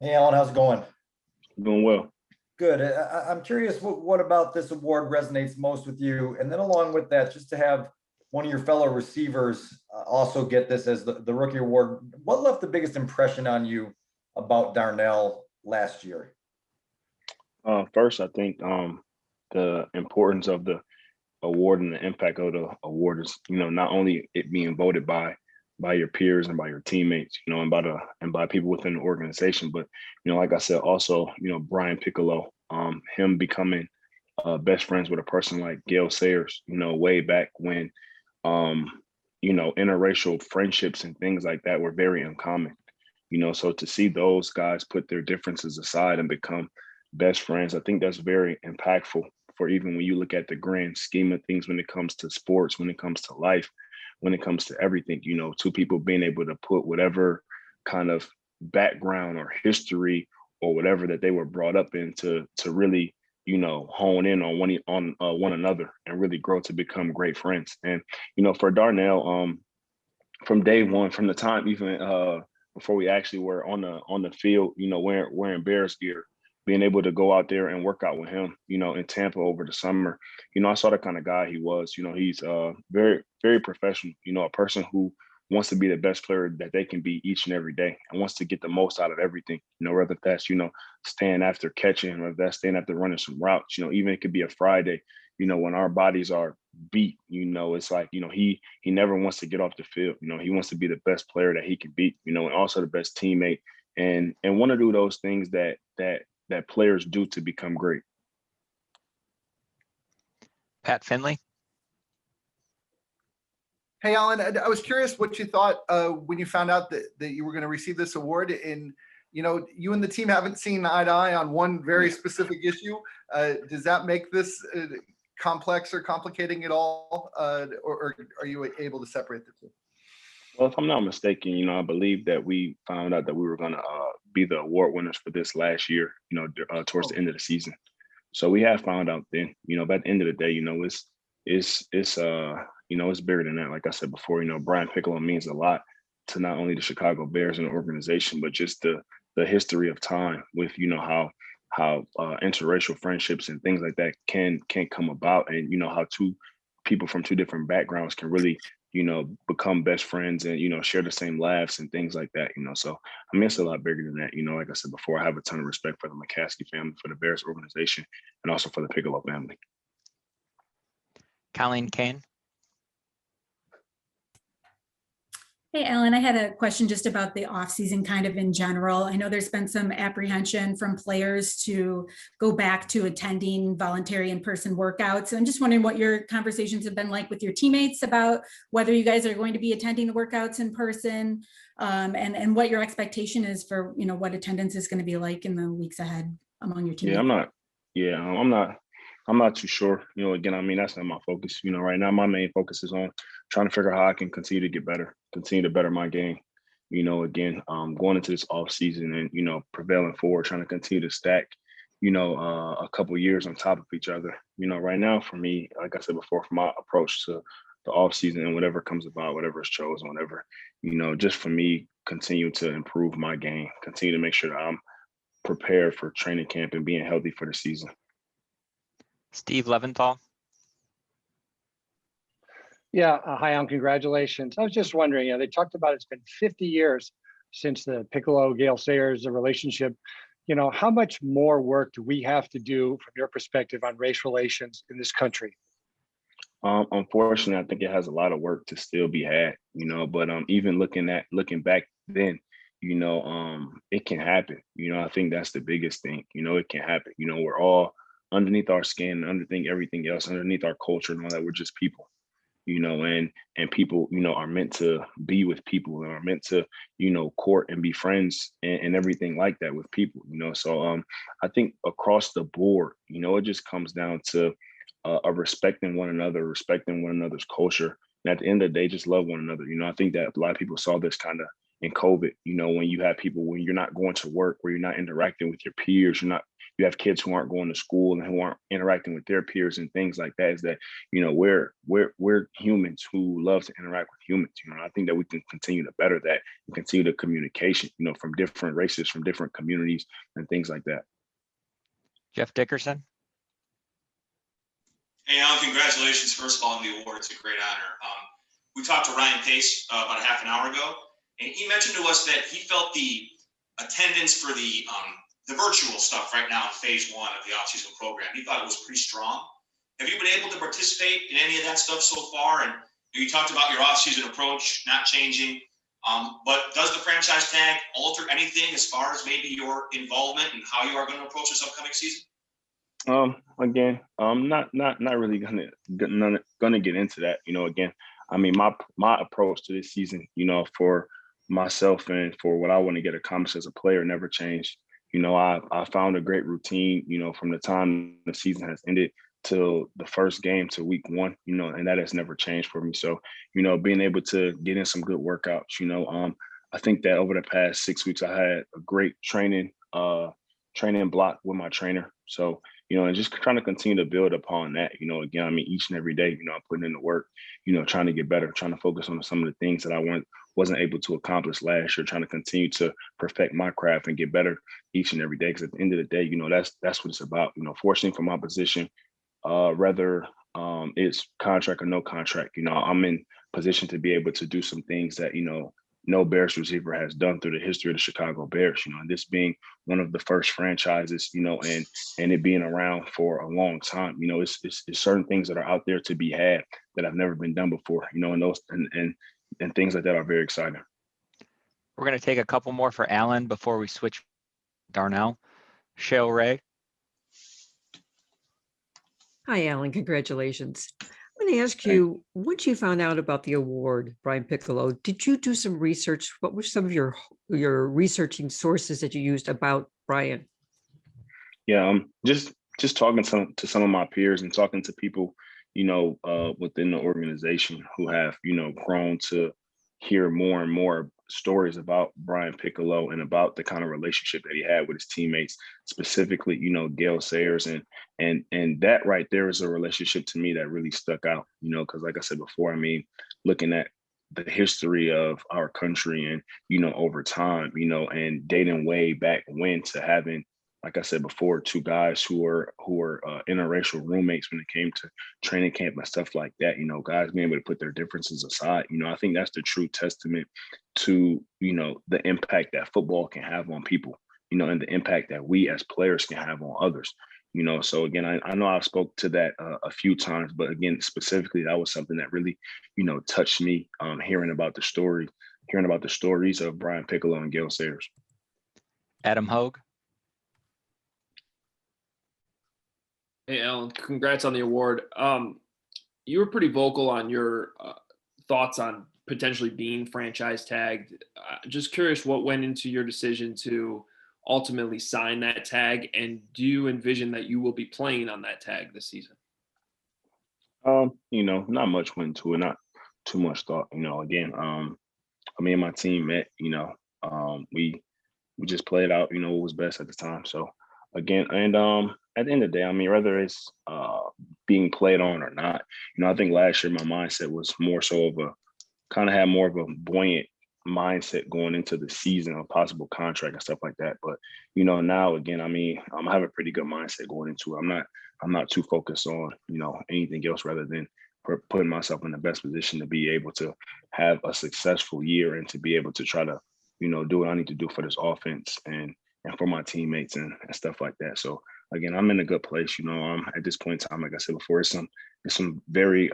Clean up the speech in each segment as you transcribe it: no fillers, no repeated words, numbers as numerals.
Hey, Alan, how's it going? Doing well. Good. I'm curious what about this award resonates most with you? And then along with that, just to have one of your fellow receivers also get this as the rookie award, what left the biggest impression on you about Darnell last year? First, I think the importance of the award and the impact of the award is, not only it being voted by your peers and by your teammates, and by people within the organization, but like I said, also, Brian Piccolo, him becoming best friends with a person like Gail Sayers, way back when, um, interracial friendships and things like that were very uncommon. So to see those guys put their differences aside and become best friends, I think that's very impactful for even when you look at the grand scheme of things when it comes to sports, when it comes to life, when it comes to everything, two people being able to put whatever kind of background or history or whatever that they were brought up in to really, hone in on one another and really grow to become great friends. And, for Darnell, from day one, from the time even before we actually were on the field, wearing Bears gear, being able to go out there and work out with him, in Tampa over the summer, I saw the kind of guy he was. He's very, very professional, a person who wants to be the best player that they can be each and every day and wants to get the most out of everything, whether that's, staying after catching, whether that's staying after running some routes, even it could be a Friday, when our bodies are beat, it's like, he never wants to get off the field. He wants to be the best player that he can be, and also the best teammate and want to do those things that players do to become great. Pat Finley. Hey, Alan, I was curious what you thought when you found out that you were going to receive this award. And, you and the team haven't seen eye to eye on one very specific issue. Does that make this complex or complicating at all? Or are you able to separate the two? Well, if I'm not mistaken, I believe that we found out that we were going to be the award winners for this last year, towards the end of the season. So we have found out then, but at the end of the day, it's bigger than that. Like I said before, Brian Piccolo means a lot to not only the Chicago Bears and the organization, but just the history of time with, how interracial friendships and things like that can come about, and how two people from two different backgrounds can really become best friends and share the same laughs and things like that. So I mean, it's a lot bigger than that. Like I said before, I have a ton of respect for the McCaskey family, for the Bears organization, and also for the Piccolo family. Colleen Kane. Hey, Alan, I had a question just about the offseason kind of in general. I know there's been some apprehension from players to go back to attending voluntary in-person workouts. So I'm just wondering what your conversations have been like with your teammates about whether you guys are going to be attending the workouts in person, and what your expectation is for, what attendance is going to be like in the weeks ahead among your teammates. I'm not too sure. Again, I mean, that's not my focus. Right now, my main focus is on trying to figure out how I can continue to get better, continue to better my game. Again, going into this off season and, prevailing forward, trying to continue to stack, a couple of years on top of each other. Right now for me, like I said before, for my approach to the off season and whatever comes about, whatever is chosen, whatever, just for me, continue to improve my game, continue to make sure that I'm prepared for training camp and being healthy for the season. Steve Leventhal. Yeah, hi, congratulations. I was just wondering, they talked about it's been 50 years since the Piccolo Gail Sayers relationship. How much more work do we have to do from your perspective on race relations in this country? Unfortunately, I think it has a lot of work to still be had, but even looking back then, it can happen. I think that's the biggest thing. It can happen. We're all underneath our skin, underneath everything else, underneath our culture and all that. We're just people, and people, are meant to be with people and are meant to, court and be friends and everything like that with people, So I think across the board, it just comes down to respecting one another, respecting one another's culture. And at the end of the day, just love one another. I think that a lot of people saw this kind of in COVID, when you have people, when you're not going to work, where you're not interacting with your peers, you're not you have kids who aren't going to school and who aren't interacting with their peers and things like that, is that, you know, we're humans who love to interact with humans. You know, I think that we can continue to better that and continue the communication, you know, from different races, from different communities and things like that. Jeff Dickerson. Hey, Alan, congratulations, first of all, on the award. It's a great honor. We talked to Ryan Pace about a half an hour ago, and he mentioned to us that he felt the attendance for the virtual stuff right now in phase 1 of the offseason program. He thought it was pretty strong. Have you been able to participate in any of that stuff so far? And you talked about your offseason approach not changing, but does the franchise tag alter anything as far as maybe your involvement and how you are going to approach this upcoming season? Again, I'm not really gonna get into that. You know, again, I mean, my approach to this season, you know, for myself and for what I want to get accomplished as a player never changed. You know, I found a great routine, you know, from the time the season has ended till the first game to week 1, you know, and that has never changed for me. So, you know, being able to get in some good workouts, you know, I think that over the past 6 weeks, I had a great training block with my trainer. So, you know, and just trying to continue to build upon that, you know, again, I mean, each and every day, you know, I'm putting in the work, you know, trying to get better, trying to focus on some of the things that I wasn't able to accomplish last year, trying to continue to perfect my craft and get better each and every day. Because at the end of the day, you know, that's what it's about. You know, fortunately for my position, whether it's contract or no contract, you know, I'm in position to be able to do some things that, you know, no Bears receiver has done through the history of the Chicago Bears, you know, and this being one of the first franchises, you know, and it being around for a long time, you know, it's certain things that are out there to be had that have never been done before, you know, and those and things like that are very exciting. We're going to take a couple more for Alan before we switch Darnell. Shale Ray. Hi, Alan. Congratulations. I'm going to ask you, once you found out about the award, Brian Piccolo, did you do some research? What were some of your researching sources that you used about Brian? Yeah, just talking to some of my peers and talking to people, you know, within the organization who have, you know, grown to hear more and more stories about Brian Piccolo and about the kind of relationship that he had with his teammates, specifically, you know, Gale Sayers, and that right there is a relationship to me that really stuck out, you know, because like I said before, I mean, looking at the history of our country and, you know, over time, you know, and dating way back when to having, like I said before, 2 guys who were interracial roommates when it came to training camp and stuff like that, you know, guys being able to put their differences aside, you know, I think that's the true testament to, you know, the impact that football can have on people, you know, and the impact that we as players can have on others, you know. So again, I know I've spoke to that a few times, but again, specifically, that was something that really, you know, touched me, hearing about the stories of Brian Piccolo and Gale Sayers. Adam Hogue. Hey, Alan, congrats on the award. You were pretty vocal on your thoughts on potentially being franchise tagged. Just curious what went into your decision to ultimately sign that tag, and do you envision that you will be playing on that tag this season? You know, not much went into it, not too much thought. You know, again, me and my team met, you know, we just played out, you know, what was best at the time. So again, and at the end of the day, I mean, whether it's being played on or not, you know, I think last year my mindset was more so of had more of a buoyant mindset going into the season, a possible contract and stuff like that. But, you know, now again, I mean, I have a pretty good mindset going into it. I'm not too focused on, you know, anything else rather than putting myself in the best position to be able to have a successful year and to be able to try to, you know, do what I need to do for this offense and for my teammates and stuff like that. So again, I'm in a good place, you know. At this point in time, like I said before, it's some very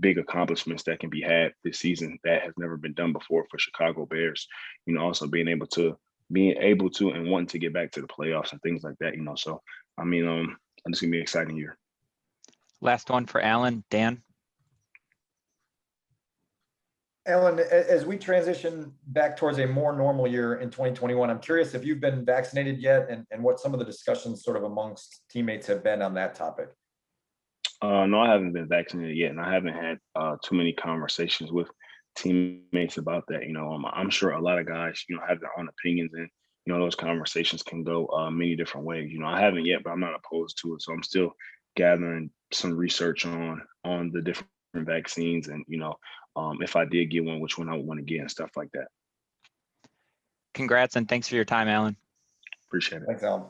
big accomplishments that can be had this season that has never been done before for Chicago Bears. You know, also being able to and wanting to get back to the playoffs and things like that, you know. So I mean, it's gonna be an exciting year. Last one for Alan. Dan. Alan, as we transition back towards a more normal year in 2021, I'm curious if you've been vaccinated yet and what some of the discussions sort of amongst teammates have been on that topic. No, I haven't been vaccinated yet, and I haven't had too many conversations with teammates about that. You know, I'm sure a lot of guys, you know, have their own opinions, and you know, those conversations can go many different ways. You know, I haven't yet, but I'm not opposed to it. So I'm still gathering some research on the different vaccines, and you know, if I did get one, which one I would want to get and stuff like that. Congrats and thanks for your time, Alan. Appreciate it. Thanks, Alan.